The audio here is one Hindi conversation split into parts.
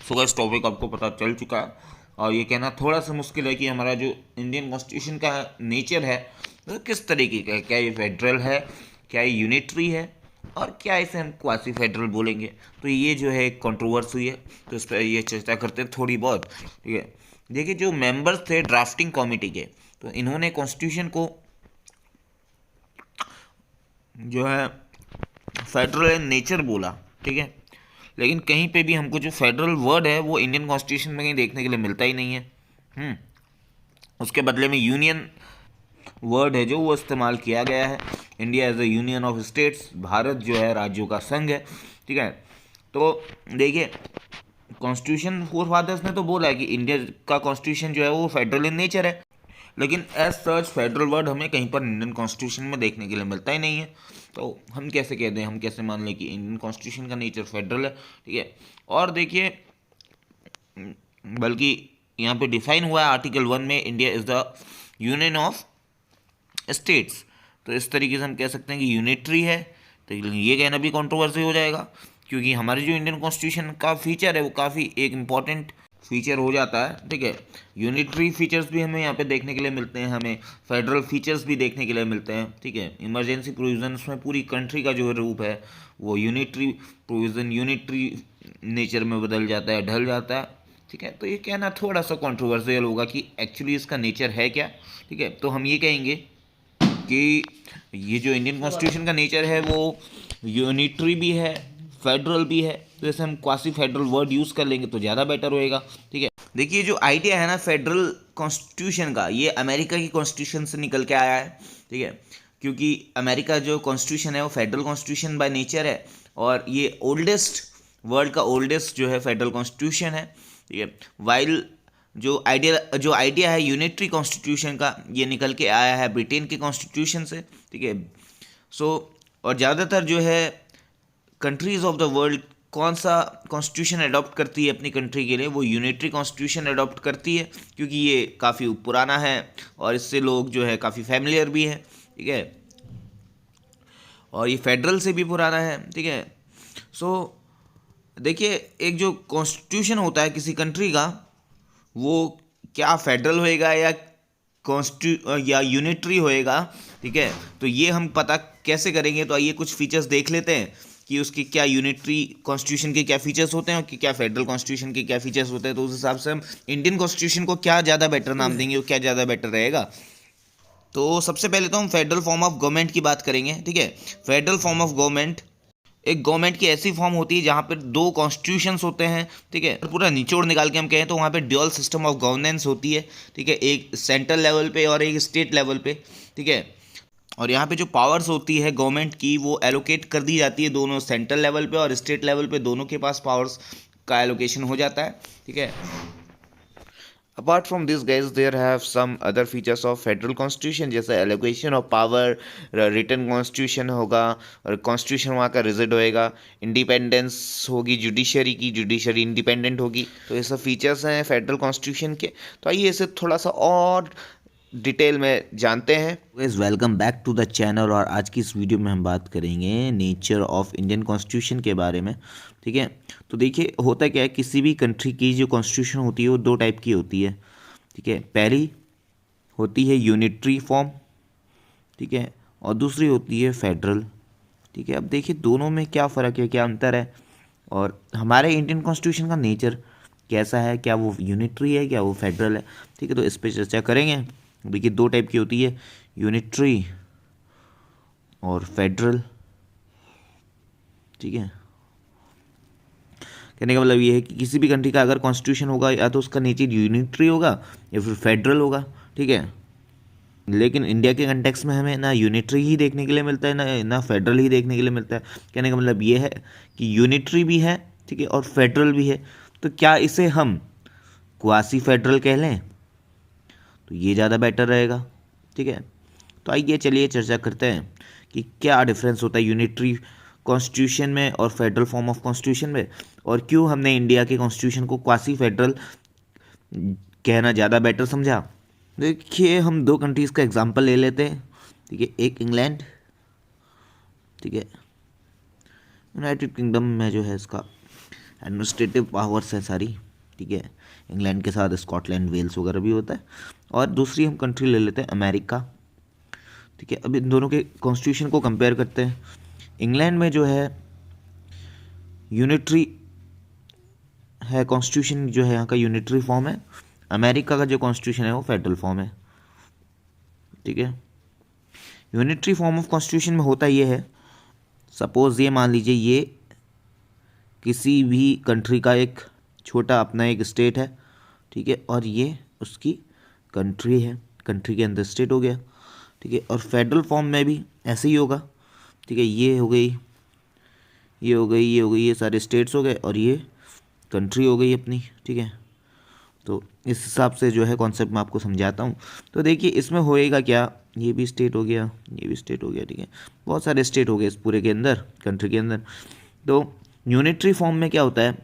सो गाइस टॉपिक आपको पता चल चुका है और ये कहना थोड़ा सा मुश्किल है कि हमारा जो इंडियन कॉन्स्टिट्यूशन का नेचर है वो किस तरीके का है। क्या ये फेडरल है, क्या ये यूनिटरी है, और क्या इसे हम क्वासी फेडरल बोलेंगे। तो ये जो है एक कंट्रोवर्सी है, तो इस पर ये चर्चा करते हैं थोड़ी बहुत। ठीक है, देखिए जो मेंबर्स थे ड्राफ्टिंग कमेटी के, तो इन्होंने कॉन्स्टिट्यूशन को जो है फेडरल इन नेचर बोला। ठीक है, लेकिन कहीं पे भी हमको जो फेडरल वर्ड है वो इंडियन कॉन्स्टिट्यूशन में कहीं देखने के लिए मिलता ही नहीं है। हम्म उसके बदले में यूनियन वर्ड है जो वो इस्तेमाल किया गया है। India as a union of states, Bharat जो है राज्यों का संघ है। ठीक है, तो देखिए कॉन्स्टिट्यूशन फोर फादर्स ने तो बोला है कि इंडिया का कॉन्स्टिट्यूशन जो है वो फेडरल इन नेचर है, लेकिन एज सच फेडरल वर्ड हमें कहीं पर इंडियन कॉन्स्टिट्यूशन में देखने के लिए मिलता ही नहीं है। तो हम कैसे कह दें, हम कैसे मान लें कि इंडियन कॉन्स्टिट्यूशन का नेचर फेडरल है। ठीक है, और देखिए बल्कि यहाँ पे डिफाइन हुआ है आर्टिकल 1 में, India is the union of states. तो इस तरीके से हम कह सकते हैं कि यूनिटरी है। तो ये कहना भी कंट्रोवर्सी हो जाएगा, क्योंकि हमारी जो इंडियन कॉन्स्टिट्यूशन का फीचर है वो काफ़ी एक इम्पॉर्टेंट फीचर हो जाता है। ठीक है, यूनिटरी फीचर्स भी हमें यहाँ पे देखने के लिए मिलते हैं, हमें फेडरल फीचर्स भी देखने के लिए मिलते हैं। ठीक है, इमरजेंसी प्रोविजंस में पूरी कंट्री का जो रूप है वो यूनिटरी प्रोविज़न यूनिटरी नेचर में बदल जाता है, ढल जाता है। ठीक है, तो ये कहना थोड़ा सा कंट्रोवर्शियल होगा कि एक्चुअली इसका नेचर है क्या। ठीक है, तो हम ये कहेंगे कि ये जो इंडियन कॉन्स्टिट्यूशन का नेचर है वो यूनिटरी भी है, फेडरल भी है। तो जैसे हम क्वासी फेडरल वर्ड यूज़ कर लेंगे तो ज़्यादा बेटर होएगा। ठीक है, देखिए जो आइडिया है ना फेडरल कॉन्स्टिट्यूशन का, ये अमेरिका की कॉन्स्टिट्यूशन से निकल के आया है। ठीक है, क्योंकि अमेरिका जो कॉन्स्टिट्यूशन है वो फेडरल कॉन्स्टिट्यूशन बाय नेचर है, और ये ओल्डेस्ट वर्ल्ड का ओल्डेस्ट जो है फेडरल कॉन्स्टिट्यूशन है। ठीक है, वाइल जो आइडिया है यूनिटरी कॉन्स्टिट्यूशन का, ये निकल के आया है ब्रिटेन के कॉन्स्टिट्यूशन से। ठीक है, सो और ज़्यादातर जो है कंट्रीज़ ऑफ द वर्ल्ड कौन सा कॉन्स्टिट्यूशन अडॉप्ट करती है अपनी कंट्री के लिए, वो यूनिटरी कॉन्स्टिट्यूशन अडॉप्ट करती है, क्योंकि ये काफ़ी पुराना है और इससे लोग जो है काफ़ी फैमिलियर भी है। ठीक है, और ये फेडरल से भी पुराना है। ठीक है, सो देखिए एक जो कॉन्स्टिट्यूशन होता है किसी कंट्री का, वो क्या फेडरल होएगा या यूनिटरी होएगा। ठीक है, तो ये हम पता कैसे करेंगे, तो आइए कुछ फीचर्स देख लेते हैं कि उसके क्या यूनिटरी कॉन्स्टिट्यूशन के क्या फीचर्स होते हैं और कि क्या फेडरल कॉन्स्टिट्यूशन के क्या फीचर्स होते हैं। तो उस हिसाब से हम इंडियन कॉन्स्टिट्यूशन को क्या ज़्यादा बेटर नाम देंगे और क्या ज़्यादा बेटर रहेगा। तो सबसे पहले तो हम फेडरल फॉर्म ऑफ गवर्नमेंट की बात करेंगे। ठीक है, फेडरल फॉर्म ऑफ गवर्नमेंट एक गवर्नमेंट की ऐसी फॉर्म होती है जहाँ पर दो कॉन्स्टिट्यूशंस होते हैं। ठीक है, पूरा निचोड़ निकाल के हम कहें तो वहाँ पे ड्यूअल सिस्टम ऑफ गवर्नेंस होती है। ठीक है, एक सेंट्रल लेवल पे और एक स्टेट लेवल पे। ठीक है, और यहाँ पे जो पावर्स होती है गवर्नमेंट की वो एलोकेट कर दी जाती है दोनों सेंट्रल लेवल पे और स्टेट लेवल पे, दोनों के पास पावर्स का एलोकेशन हो जाता है। ठीक है, apart from this guys there have some other features of federal constitution, जैसे allocation of power, written constitution होगा और कॉन्स्टिट्यूशन वहाँ का रिजिड होएगा, इंडिपेंडेंस होगी जुडिशरी की, जुडिशरी इंडिपेंडेंट होगी। तो ये सब फीचर्स हैं फेडरल कॉन्स्टिट्यूशन के। तो आइए इसे थोड़ा सा और डिटेल में जानते हैं। Guys welcome back to the channel, और आज की इस वीडियो में हम बात करेंगे नेचर ऑफ इंडियन कॉन्स्टिट्यूशन के बारे में। ठीक है, तो देखिए होता क्या है, किसी भी कंट्री की जो कॉन्स्टिट्यूशन होती है वो दो टाइप की होती है। ठीक है, पहली होती है यूनिटरी फॉर्म। ठीक है, और दूसरी होती है फेडरल। ठीक है, अब देखिए दोनों में क्या फ़र्क है, क्या अंतर है, और हमारे इंडियन कॉन्स्टिट्यूशन का नेचर कैसा है, क्या वो यूनिटरी है, क्या वो फेडरल है। ठीक है, तो इस पर चर्चा करेंगे। देखिए दो टाइप की होती है, यूनिटरी और फेडरल। ठीक है, कहने का मतलब ये है कि किसी भी कंट्री का अगर कॉन्स्टिट्यूशन होगा या तो उसका नेचर यूनिटरी होगा या फिर फेडरल होगा। ठीक है, लेकिन इंडिया के कंटेक्स में हमें ना यूनिटरी ही देखने के लिए मिलता है ना फेडरल ही देखने के लिए मिलता है। कहने का मतलब ये है कि यूनिटरी भी है, ठीक है, और फेडरल भी है। तो क्या इसे हम क्वासी फेडरल कह लें, तो ये ज़्यादा बेटर रहेगा। ठीक है, तो आइए चलिए चर्चा करते हैं कि क्या डिफरेंस होता है यूनिटरी कॉन्स्टिट्यूशन में और फेडरल फॉर्म ऑफ कॉन्स्टिट्यूशन में, और क्यों हमने इंडिया के कॉन्स्टिट्यूशन को क्वासी फेडरल कहना ज़्यादा बेटर समझा। देखिए हम दो कंट्रीज़ का एग्जांपल ले लेते हैं। ठीक है, एक इंग्लैंड, ठीक है, यूनाइटेड किंगडम में जो है इसका एडमिनिस्ट्रेटिव पावर्स है सारी, ठीक है। इंग्लैंड के साथ स्कॉटलैंड, वेल्स वगैरह भी होता है। और दूसरी हम कंट्री ले लेते हैं अमेरिका, ठीक है। अब इन दोनों के कॉन्स्टिट्यूशन को कंपेयर करते हैं। इंग्लैंड में जो है यूनिटरी है, कॉन्स्टिट्यूशन जो है यहाँ का यूनिटरी फॉर्म है। अमेरिका का जो कॉन्स्टिट्यूशन है वो फेडरल फॉर्म है, ठीक है। यूनिटरी फॉर्म ऑफ कॉन्स्टिट्यूशन में होता ये है, सपोज ये मान लीजिए ये किसी भी कंट्री का एक छोटा अपना एक स्टेट है, ठीक है, और ये उसकी कंट्री है, कंट्री के अंदर स्टेट हो गया, ठीक है। और फेडरल फॉर्म में भी ऐसे ही होगा, ठीक है। ये हो गई, ये हो गई, ये हो गई, ये सारे स्टेट्स हो गए और ये कंट्री हो गई अपनी, ठीक है। तो इस हिसाब से जो है कॉन्सेप्ट मैं आपको समझाता हूँ। तो देखिए इसमें होएगा क्या, ये भी स्टेट हो गया, ये भी स्टेट हो गया, ठीक है। बहुत सारे स्टेट हो गए इस पूरे के अंदर, कंट्री के अंदर। तो यूनिटरी फॉर्म में क्या होता है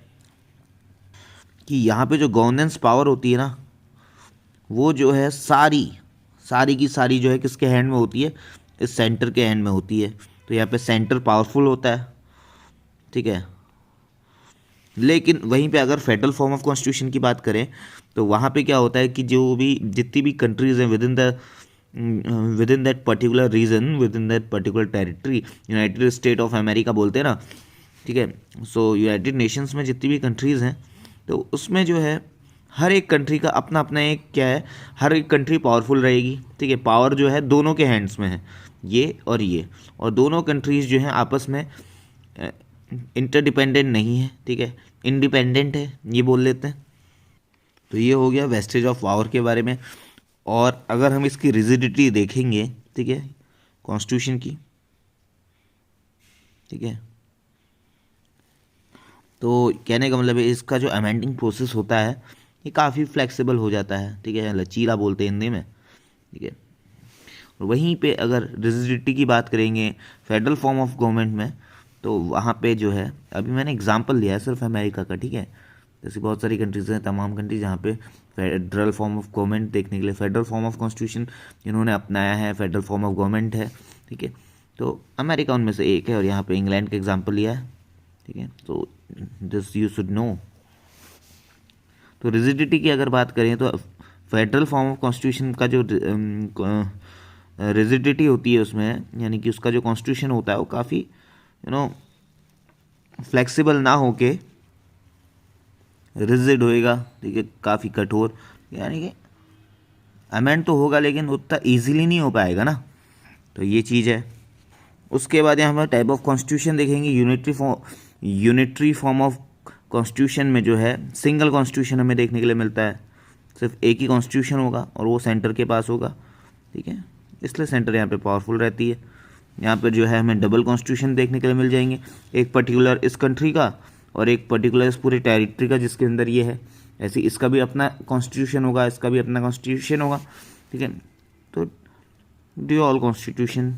कि यहाँ पे जो गवर्नेंस पावर होती है ना, वो जो है सारी सारी की सारी जो है किसके हैंड में होती है, इस सेंटर के हैंड में होती है। तो यहाँ पे सेंटर पावरफुल होता है, ठीक है। लेकिन वहीं पे अगर फेडरल फॉर्म ऑफ कॉन्स्टिट्यूशन की बात करें तो वहाँ पे क्या होता है कि जो भी जितनी भी कंट्रीज़ हैं within that particular region, within that particular territory, United State of America बोलते हैं ना, ठीक है। सो यूनाइटेड नेशंस में जितनी भी कंट्रीज़ हैं तो उसमें जो है हर एक कंट्री का अपना अपना एक क्या है, हर एक कंट्री पावरफुल रहेगी, ठीक है। पावर जो है दोनों के हैंड्स में है, ये, और दोनों कंट्रीज़ जो हैं आपस में इंटरडिपेंडेंट नहीं है, ठीक है, इंडिपेंडेंट है, ये बोल लेते हैं। तो ये हो गया वेस्टेज ऑफ पावर के बारे में। और अगर हम इसकी रिजिडिटी देखेंगे, ठीक है, कॉन्स्टिट्यूशन की, ठीक है, तो कहने का मतलब है इसका जो अमेंडिंग प्रोसेस होता है ये काफ़ी फ्लेक्सिबल हो जाता है, ठीक है, लचीला बोलते हैं हिंदी में, ठीक है। और वहीं पे अगर रिजिडिटी की बात करेंगे फेडरल फॉर्म ऑफ गवर्नमेंट में, तो वहाँ पे जो है, अभी मैंने एग्जांपल लिया है सिर्फ अमेरिका का, ठीक है। जैसे बहुत सारी कंट्रीज़ हैं, तमाम कंट्रीज जहाँ पे फेडरल फॉर्म ऑफ गवर्नमेंट देखने के लिए फेडरल फॉर्म ऑफ कॉन्स्टिट्यूशन इन्होंने अपनाया है, फेडरल फॉर्म ऑफ गवर्नमेंट है, ठीक है। तो अमेरिका उनमें से एक है और यहाँ पे इंग्लैंड का एग्जाम्पल लिया है, ठीक है। तो दिस यू शुड नो। तो रिजिडिटी की अगर बात करें तो फेडरल फॉर्म ऑफ कॉन्स्टिट्यूशन का जो रिजिडिटी होती है उसमें, यानी कि उसका जो कॉन्स्टिट्यूशन होता है वो काफ़ी फ्लेक्सिबल ना होके रिजिड होएगा, ठीक है, काफ़ी कठोर, यानी कि अमेंड तो होगा लेकिन उतना इजीली नहीं हो पाएगा ना। तो ये चीज़ है। उसके बाद यहाँ हम टाइप ऑफ कॉन्स्टिट्यूशन देखेंगे। यूनिटरी फॉर्म ऑफ कॉन्स्टिट्यूशन में जो है सिंगल कॉन्स्टिट्यूशन हमें देखने के लिए मिलता है, सिर्फ एक ही कॉन्स्टिट्यूशन होगा और वो सेंटर के पास होगा, ठीक है, इसलिए सेंटर यहाँ पे पावरफुल रहती है। यहाँ पर जो है हमें डबल कॉन्स्टिट्यूशन देखने के लिए मिल जाएंगे, एक पर्टिकुलर इस कंट्री का और एक पर्टिकुलर इस पूरे टेरिटरी का जिसके अंदर ये है। ऐसे इसका भी अपना कॉन्स्टिट्यूशन होगा, इसका भी अपना कॉन्स्टिट्यूशन होगा, ठीक है। तो ड्यूअल कॉन्स्टिट्यूशन,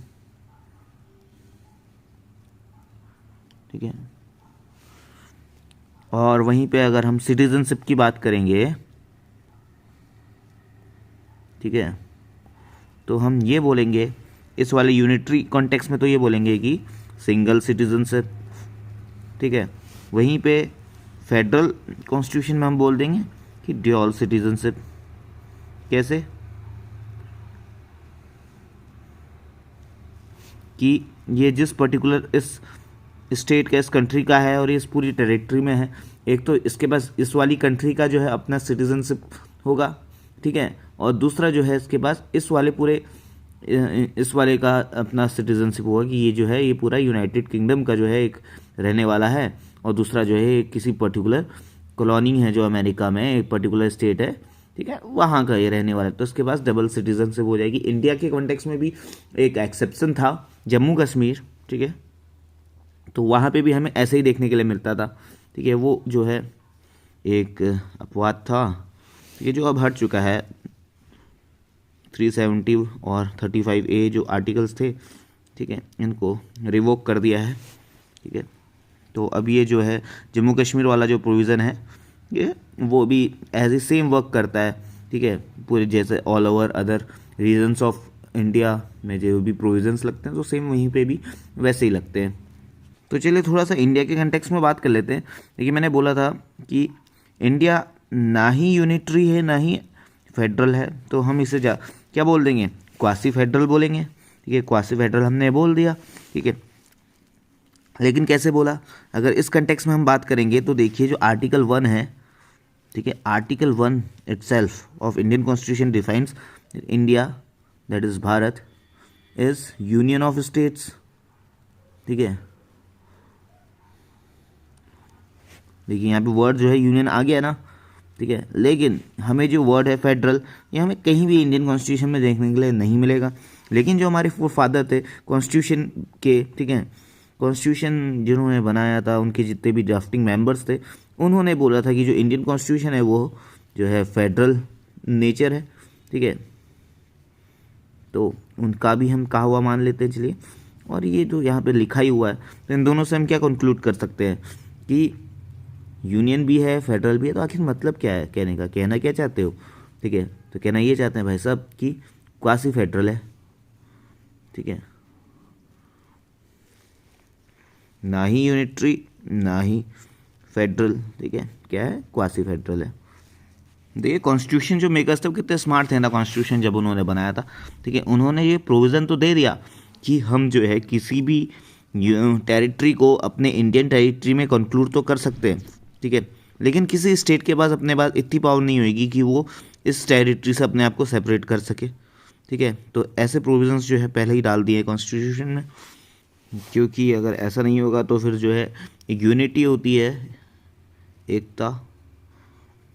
ठीक है। और वहीं पे अगर हम सिटीजनशिप की बात करेंगे, ठीक है, तो हम ये बोलेंगे इस वाले यूनिटरी कॉन्टेक्स्ट में तो ये बोलेंगे कि सिंगल सिटीजनशिप, ठीक है। वहीं पे फेडरल कॉन्स्टिट्यूशन में हम बोल देंगे कि ड्यूअल सिटीजनशिप। कैसे कि ये जिस पर्टिकुलर इस स्टेट का, इस कंट्री का है और ये इस पूरी टेरिटरी में है, एक तो इसके पास इस वाली कंट्री का जो है अपना सिटीजनशिप होगा, ठीक है, और दूसरा जो है इसके पास इस वाले का अपना सिटीजनशिप होगा कि ये जो है ये पूरा यूनाइटेड किंगडम का जो है एक रहने वाला है, और दूसरा जो है किसी पर्टिकुलर कॉलोनी है जो अमेरिका में एक पर्टिकुलर स्टेट है, ठीक है, वहाँ का ये रहने वाला है। तो इसके पास डबल सिटीजनशिप हो जाएगी। इंडिया के कॉन्टेक्स्ट में भी एक एक्सेप्शन था, जम्मू कश्मीर, ठीक है, तो वहाँ पे भी हमें ऐसे ही देखने के लिए मिलता था, ठीक है। वो जो है एक अपवाद था, ठीक है, जो अब हट चुका है। 370 और 35A जो आर्टिकल्स थे, ठीक है, इनको रिवोक कर दिया है, ठीक है। तो अब ये जो है जम्मू कश्मीर वाला जो प्रोविज़न है ये वो भी एज ए सेम वर्क करता है, ठीक है, पूरे जैसे all over other regions of India में जो भी प्रोविज़न्स लगते हैं तो सेम वहीं पे भी वैसे ही लगते हैं। तो चलिए थोड़ा सा इंडिया के कंटेक्स्ट में बात कर लेते हैं। देखिए मैंने बोला था कि इंडिया ना ही यूनिटरी है ना ही फेडरल है, तो हम इसे क्या बोल देंगे, क्वासी फेडरल बोलेंगे। ठीक है, क्वासी फेडरल हमने बोल दिया। ठीक है, लेकिन कैसे बोला, अगर इस कंटेक्स्ट में हम बात करेंगे तो देखिए जो आर्टिकल 1 है, ठीक है, article 1 itself of Indian constitution defines India, that is Bharat, is union of states. ठीक है, देखिए यहाँ पे वर्ड जो है यूनियन आ गया ना। ठीक है, लेकिन हमें जो वर्ड है फेडरल, ये हमें कहीं भी इंडियन कॉन्स्टिट्यूशन में देखने के लिए नहीं मिलेगा। लेकिन जो हमारे फादर थे कॉन्स्टिट्यूशन के, ठीक है, कॉन्स्टिट्यूशन जिन्होंने बनाया था, उनके जितने भी ड्राफ्टिंग मेंबर्स थे, उन्होंने बोला था कि जो इंडियन कॉन्स्टिट्यूशन है वो जो है फेडरल नेचर है। ठीक है, तो उनका भी हम कहा हुआ मान लेते हैं। चलिए, और ये जो यहाँ पे लिखा ही हुआ है, तो इन दोनों से हम क्या कंक्लूड कर सकते हैं कि यूनियन भी है फेडरल भी है। तो आखिर मतलब क्या है कहने का, कहना क्या चाहते हो? ठीक है, तो कहना ये चाहते हैं भाई साहब कि क्वासी फेडरल है। ठीक है, ना ही यूनिटरी ना ही फेडरल। ठीक है, क्या है, क्वासी फेडरल है। देखिए कॉन्स्टिट्यूशन जो मेकर्स थे वो कितने स्मार्ट थे ना, कॉन्स्टिट्यूशन जब उन्होंने बनाया था। ठीक है, उन्होंने ये प्रोविज़न तो दे दिया कि हम जो है किसी भी टेरिटरी को अपने इंडियन टेरिटरी में कंक्लूड तो कर सकते हैं। ठीक है, लेकिन किसी स्टेट के पास अपने पास इतनी पावर नहीं होगी कि वो इस टेरिटरी से अपने आप को सेपरेट कर सके। ठीक है, तो ऐसे प्रोविजंस जो है पहले ही डाल दिए कॉन्स्टिट्यूशन में, क्योंकि अगर ऐसा नहीं होगा तो फिर जो है एक यूनिटी होती है, एकता,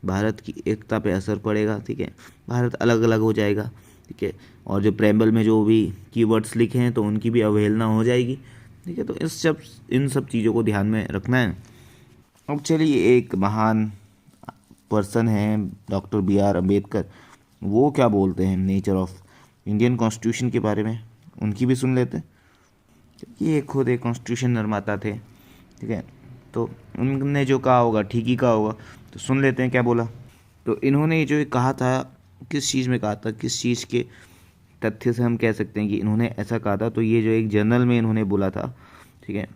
भारत की एकता पे असर पड़ेगा। ठीक है, भारत अलग अलग हो जाएगा। ठीक है, और जो प्रेम्बल में जो भी कीवर्ड्स लिखे हैं तो उनकी भी अवहेलना हो जाएगी। ठीक है, तो इन सब चीज़ों को ध्यान में रखना है। अब चलिए एक महान पर्सन है डॉक्टर BR अम्बेडकर, वो क्या बोलते हैं नेचर ऑफ इंडियन कॉन्स्टिट्यूशन के बारे में, उनकी भी सुन लेते हैं। ये खुद एक कॉन्स्टिट्यूशन निर्माता थे। ठीक है, तो उनने जो कहा होगा ठीक ही कहा होगा, तो सुन लेते हैं क्या बोला। तो इन्होंने जो कहा था, किस चीज़ में कहा था, किस चीज़ के तथ्य से हम कह सकते हैं कि इन्होंने ऐसा कहा था, तो ये जो एक जर्नल में इन्होंने बोला था। ठीक है,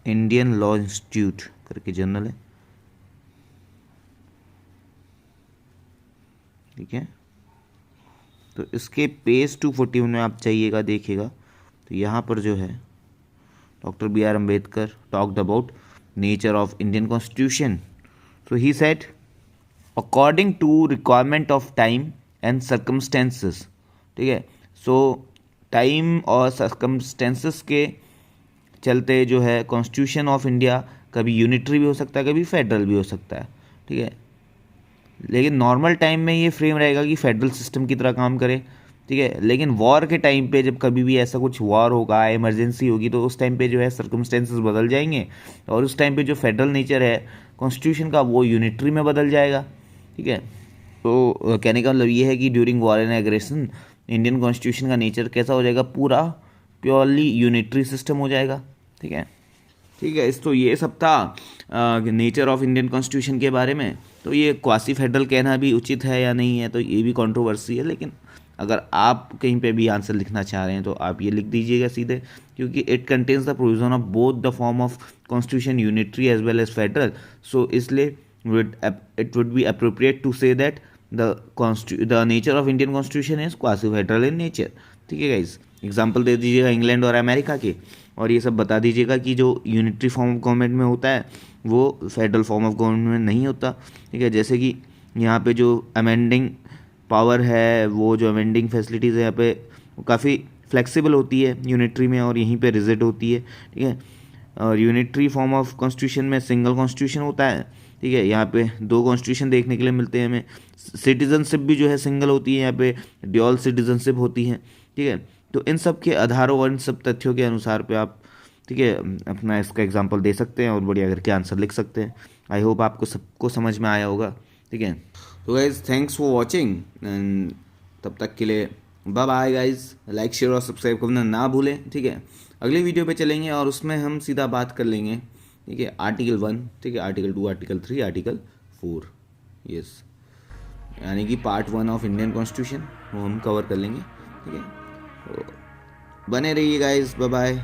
इंडियन लॉ इंस्टीट्यूट करके जर्नल है। ठीक है, तो इसके पेज 241 में आप चाहिएगा, देखिएगा, तो यहाँ पर जो है doctor BR Ambedkar talked about nature of Indian constitution. So he said according to requirement of time and circumstances. ठीक है, सो टाइम और सर्कमस्टेंसेस के चलते जो है कॉन्स्टिट्यूशन ऑफ इंडिया कभी यूनिटरी भी हो सकता है, कभी फेडरल भी हो सकता है। ठीक है, लेकिन नॉर्मल टाइम में ये फ्रेम रहेगा कि फेडरल सिस्टम की तरह काम करे। ठीक है, लेकिन वॉर के टाइम पे जब कभी भी ऐसा कुछ वॉर होगा, इमरजेंसी होगी, तो उस टाइम पे जो है सर्कमस्टेंसेस बदल जाएंगे और उस टाइम पे जो फेडरल नेचर है कॉन्स्टिट्यूशन का वो यूनिटरी में बदल जाएगा। ठीक है, तो कहने का मतलब ये है कि during war and aggression Indian constitution का नेचर कैसा हो जाएगा, पूरा प्योरली यूनिटरी सिस्टम हो जाएगा। ठीक है, ठीक है, इस तो ये सब था नेचर ऑफ इंडियन कॉन्स्टिट्यूशन के बारे में। तो ये क्वासी फेडरल कहना भी उचित है या नहीं है, तो ये भी कंट्रोवर्सी है। लेकिन अगर आप कहीं पे भी आंसर लिखना चाह रहे हैं तो आप ये लिख दीजिएगा सीधे, क्योंकि it contains the provision of both the form of constitution unitary as well as federal. So इसलिए it would be appropriate to say that the nature of Indian constitution is quasi federal in nature. ठीक है गाइज, एग्जाम्पल दे दीजिएगा इंग्लैंड और अमेरिका के, और ये सब बता दीजिएगा कि जो यूनिटरी फॉर्म ऑफ गवर्नमेंट में होता है वो फेडरल फॉर्म ऑफ गवर्नमेंट में नहीं होता। ठीक है, जैसे कि यहाँ पे जो अमेंडिंग पावर है, वो जो अमेंडिंग फैसिलिटीज़ है यहाँ पे काफ़ी फ्लेक्सिबल होती है यूनिटरी में, और यहीं पे रिजिड होती है। ठीक है, और यूनिटरी फॉर्म ऑफ कॉन्स्टिट्यूशन में सिंगल कॉन्स्टिट्यूशन होता है। ठीक है, यहाँ पे 2 कॉन्स्टिट्यूशन देखने के लिए मिलते हैं हमें। सिटीजनशिप भी जो है सिंगल होती है, यहाँ पे ड्यूअल सिटीजनशिप होती है। ठीक है, तो इन सब के आधारों और इन सब तथ्यों के अनुसार पे आप, ठीक है, अपना इसका एग्जांपल दे सकते हैं और बढ़िया करके आंसर लिख सकते हैं। आई होप आपको सबको समझ में आया होगा। ठीक है, तो guys thanks for watching, and तब तक के लिए bye bye guys. Like share और सब्सक्राइब करना ना भूलें। ठीक है, अगली वीडियो पे चलेंगे और उसमें हम सीधा बात कर लेंगे। ठीक है, आर्टिकल 1, ठीक है, आर्टिकल 2, आर्टिकल 3, आर्टिकल 4, यस, यानी कि पार्ट 1 ऑफ इंडियन कॉन्स्टिट्यूशन वो हम कवर कर लेंगे। ठीक है, तो बने रहिए गाइज, बाय बाय।